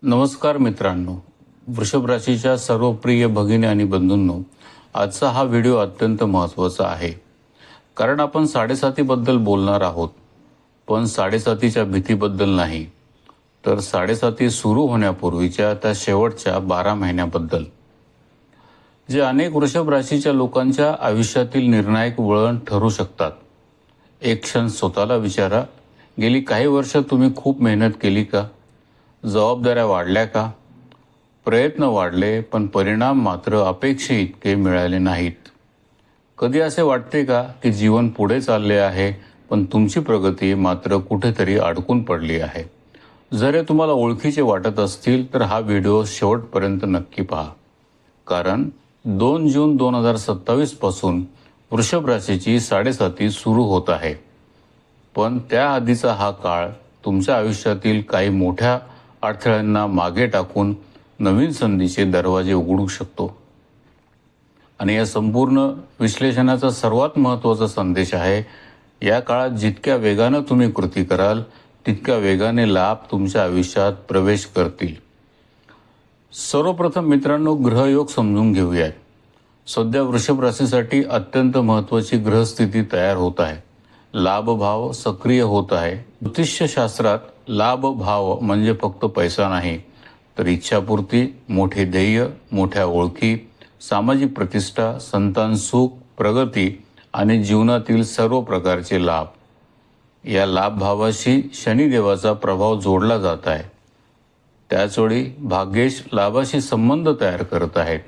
नमस्कार मित्रांनो, वृषभ राशीच्या सर्व प्रिय भगिनी आणि बंधूंनो, आजचा हा व्हिडिओ अत्यंत महत्त्वाचा आहे. कारण आपण साडेसातीबद्दल बोलणार आहोत, पण साडेसातीच्या भीतीबद्दल नाही, तर साडेसाती सुरू होण्यापूर्वीच्या त्या शेवटच्या 12 महिन्याबद्दल, जे अनेक वृषभ राशीच्या लोकांच्या आयुष्यातील निर्णायक वळण ठरू शकतात. एक क्षण स्वतःला विचारा, गेली काही वर्ष तुम्ही खूप मेहनत केली का? जबाबदाऱ्या वाढल्या का? प्रयत्न वाढले, पण परिणाम मात्र अपेक्षेइतके मिळाले नाहीत. कधी असे वाटते का की जीवन पुढे चालले आहे, पण तुमची प्रगती मात्र कुठेतरी अडकून पडली आहे? जर हे तुम्हाला ओळखीचे वाटत असतील तर हा व्हिडिओ शेवटपर्यंत नक्की पहा. कारण 2 जून 2027 पासून वृषभ राशीची साडेसाती सुरू होत आहे. पण त्याआधीचा हा काळ तुमच्या आयुष्यातील काही मोठ्या अडथळ्यांना मागे टाकून नवीन संधीचे दरवाजे उघडू शकतो. आणि या संपूर्ण विश्लेषणाचा सर्वात महत्त्वाचा संदेश आहे, या काळात जितक्या वेगानं तुम्ही कृती कराल, तितक्या वेगाने लाभ तुमच्या आयुष्यात प्रवेश करतील. सर्वप्रथम मित्रांनो, ग्रहयोग समजून घेऊयात. सध्या वृषभ राशीसाठी अत्यंत महत्त्वाची ग्रहस्थिती तयार होत आहे. लाभभाव सक्रिय होत आहे. ज्योतिष्यशास्त्रात लाभभाव म्हणजे फक्त पैसा नाही, तर इच्छापूर्ती, मोठे ध्येय, मोठ्या ओळखी, सामाजिक प्रतिष्ठा, संतान सुख, प्रगती आणि जीवनातील सर्व प्रकारचे लाभ. या लाभभावाशी शनिदेवाचा प्रभाव जोडला जात आहे. त्याचवेळी भाग्येश लाभाशी संबंध तयार करत आहेत,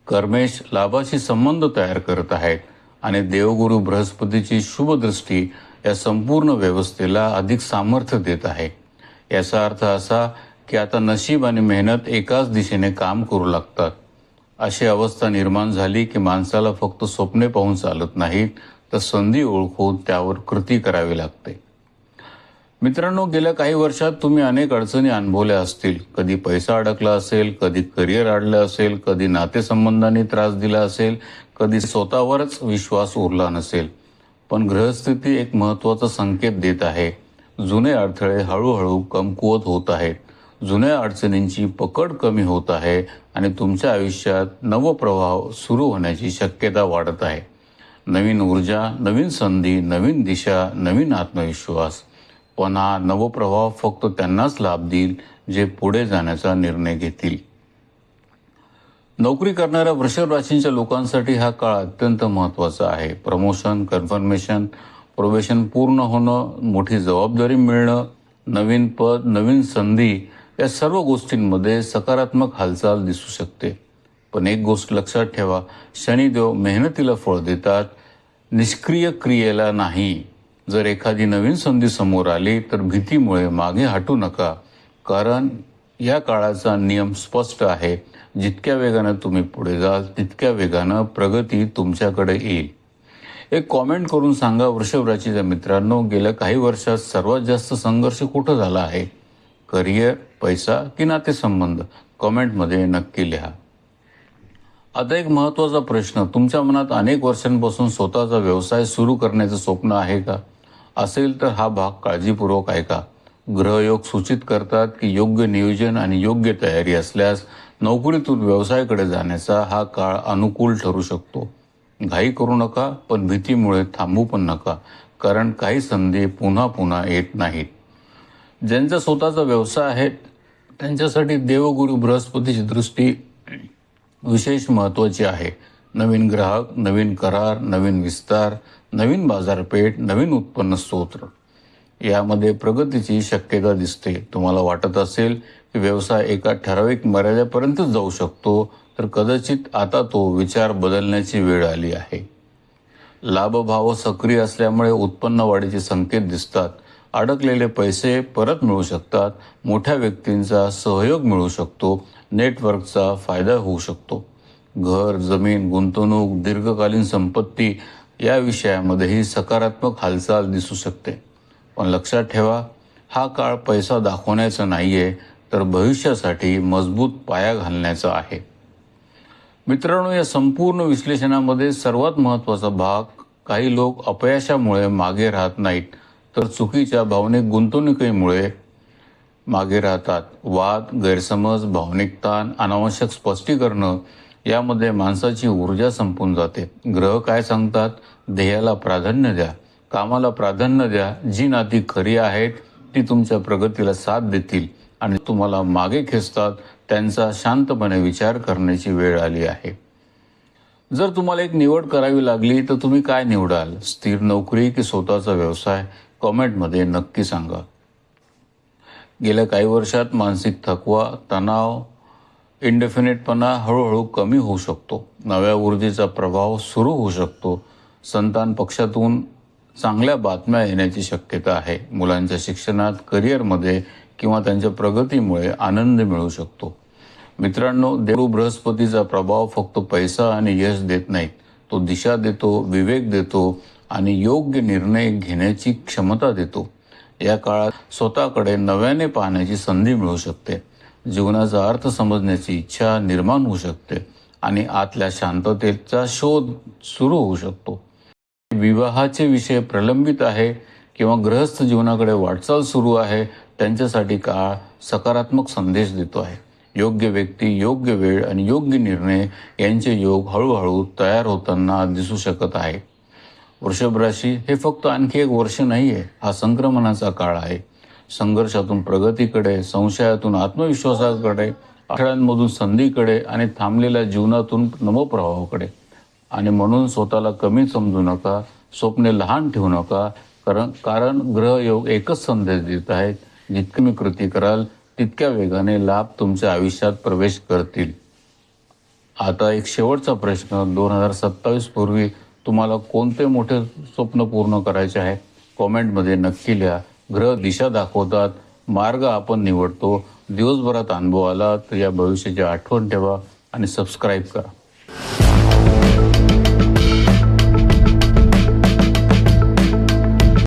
कर्मेश लाभाशी संबंध तयार करत आहेत आणि देवगुरु बृहस्पतीची शुभ दृष्टी या संपूर्ण व्यवस्थेला अधिक सामर्थ्य देत आहे. याचा अर्थ असा की आता नशीब आणि मेहनत एकाच दिशेने काम करू लागतात. अशी अवस्था निर्माण झाली की माणसाला फक्त स्वप्ने पाहून चालत नाहीत, तर संधी ओळखून त्यावर कृती करावी लागते. मित्रांनो, गेल्या काही वर्षात तुम्ही अनेक अडचणी अनुभवल्या असतील. कधी पैसा अडकला असेल, कधी करिअर अडलं असेल, कधी नातेसंबंधांनी त्रास दिला असेल, कधी स्वतःवरच विश्वास उरला नसेल. पण ग्रहस्थिती एक महत्त्वाचा संकेत देत आहे. जुने अडथळे हळूहळू कमकुवत होत आहेत. जुन्या अडचणींची पकड कमी होत आहे आणि तुमच्या आयुष्यात नवप्रवाह सुरू होण्याची शक्यता वाढत आहे. नवीन ऊर्जा, नवीन संधी, नवीन दिशा, नवीन आत्मविश्वास. पण हा नवप्रवाह फक्त त्यांनाच लाभ देईल जे पुढे जाण्याचा निर्णय घेतील. नोकरी करणाऱ्या वृषभ राशीच्या लोकांसाठी हा काळ अत्यंत महत्त्वाचा आहे. प्रमोशन, कन्फर्मेशन, प्रोबेशन पूर्ण होणं, मोठी जबाबदारी मिळणं, नवीन पद, नवीन संधी, या सर्व गोष्टींमध्ये सकारात्मक हालचाल दिसू शकते. पण एक गोष्ट लक्षात ठेवा, शनिदेव मेहनतीला फळ देतात, निष्क्रिय क्रियेला नाही. जर एखादी नवीन संधी समोर आली तर भीतीमुळे मागे हटू नका. कारण या काळाचा नियम स्पष्ट आहे, जितक्या वेगानं तुम्ही पुढे जाल तितक्या वेगानं प्रगती तुमच्याकडे येईल. एक कॉमेंट करून सांगा वृषभ राशीच्या मित्रांनो, गेल्या काही वर्षात सर्वात जास्त संघर्ष कुठं झाला आहे? करिअर, पैसा की नातेसंबंध? कॉमेंटमध्ये नक्की लिहा. आता एक महत्त्वाचा प्रश्न, तुमच्या मनात अनेक वर्षांपासून स्वतःचा व्यवसाय सुरू करण्याचं स्वप्न आहे का? असेल तर हा भाग काळजीपूर्वक ऐका. ग्रहयोग सूचित करतात की योग्य नियोजन आणि योग्य तयारी असल्यास नोकरीतून व्यवसायाकडे जाण्याचा हा काळ अनुकूल ठरू शकतो. घाई करू नका, पण भीतीमुळे थांबू पण नका, कारण काही संधी पुन्हा पुन्हा येत नाहीत. ज्यांचा स्वतःचा व्यवसाय आहे त्यांच्यासाठी देवगुरु बृहस्पतीची दृष्टी विशेष महत्त्वाची आहे. नवीन ग्राहक, नवीन करार, नवीन विस्तार, नवीन बाजारपेठ, नवीन उत्पन्न स्रोत, यामध्ये प्रगतीची शक्यता दिसते. तुम्हाला वाटत असेल की व्यवसाय एका ठराविक मर्यादेपर्यंत जाऊ शकतो, तर कदाचित आता तो विचार बदलण्याची वेळ आली आहे. लाभभाव सक्रिय असल्यामुळे उत्पन्न वाढीचे संकेत दिसतात. अडकलेले पैसे परत मिळू शकतात. मोठ्या व्यक्तींचा सहयोग मिळू शकतो. नेटवर्कचा फायदा होऊ शकतो. घर, जमीन, गुंतवणूक, दीर्घकालीन संपत्ती या विषयामध्येही सकारात्मक हालचाल दिसू शकते. पण लक्षात ठेवा, हा काळ पैसा दाखवण्याचा नाहीये, तर भविष्यासाठी मजबूत पाया घालण्याचा आहे. मित्रांनो, या संपूर्ण विश्लेषणामध्ये सर्वात महत्त्वाचा भाग, काही लोक अपयशामुळे मागे राहत नाहीत, तर चुकीच्या भावनिक गुंतवणुकीमुळे मागे राहतात. वाद, गैरसमज, भावनिक ताण, अनावश्यक स्पष्टीकरणं यामध्ये माणसाची ऊर्जा संपून जाते. ग्रह काय सांगतात? ध्येयाला प्राधान्य द्या, कामाला प्राधान्य द्या. जी नाती खरी आहेत ती तुमच्या प्रगतीला साथ देतील आणि तुम्हाला मागे खेचतात त्यांचा शांतपणे विचार करण्याची वेळ आली आहे. जर तुम्हाला एक निवड करावी लागली तर तुम्ही काय निवडाल? स्थिर नोकरी की स्वतःचा व्यवसाय? कॉमेंटमध्ये नक्की सांगा. गेल्या काही वर्षात मानसिक थकवा, तणाव, इंडेफिनेटपणा हळूहळू कमी होऊ शकतो. नव्या ऊर्जेचा प्रभाव सुरू होऊ शकतो. संतान पक्षातून चांगल्या बातम्या येण्याची शक्यता आहे. मुलांच्या शिक्षणात, करिअरमध्ये किंवा त्यांच्या प्रगतीमुळे आनंद मिळू शकतो. मित्रांनो, देव बृहस्पतीचा प्रभाव फक्त पैसा आणि यश देत नाही, तो दिशा देतो, विवेक देतो आणि योग्य निर्णय घेण्याची क्षमता देतो. या काळात स्वतःकडे नव्याने पाहण्याची संधी मिळू शकते. जीवनाचा अर्थ समजण्याची इच्छा निर्माण होऊ शकते आणि आतल्या शांततेचा शोध सुरू होऊ शकतो. विवाहाचे विषय प्रलंबित आहे किंवा गृहस्थ जीवनाकडे वाटचाल सुरू आहे त्यांच्यासाठी काळ सकारात्मक संदेश देतो आहे. योग्य व्यक्ती, योग्य वेळ आणि योग्य निर्णय यांचे योग हळूहळू तयार होताना दिसू शकत आहे. वृषभ राशी, हे फक्त आणखी एक वर्ष नाही आहे, हा संक्रमणाचा काळ आहे. संघर्षातून प्रगतीकडे, संशयातून आत्मविश्वासाकडे, अडथळ्यांमधून संधीकडे आणि थांबलेल्या जीवनातून नवप्रवाहाकडे. आणि म्हणून स्वतःला कमी समजू नका, स्वप्ने लहान ठेवू नका, कारण ग्रहयोग एकच संदेश देत आहेत, जितकी तुम्ही कृती कराल तितक्या वेगाने लाभ तुमच्या आयुष्यात प्रवेश करतील. आता एक शेवटचा प्रश्न, 2027 पूर्वी तुम्हाला कोणते मोठे स्वप्न पूर्ण करायचे आहे? कॉमेंटमध्ये नक्की लिहा. ग्रह दिशा दाखवतात, मार्ग आपण निवडतो. दिवसभरात अनुभव आला तर या भविष्याची आठवण ठेवा आणि सबस्क्राईब करा.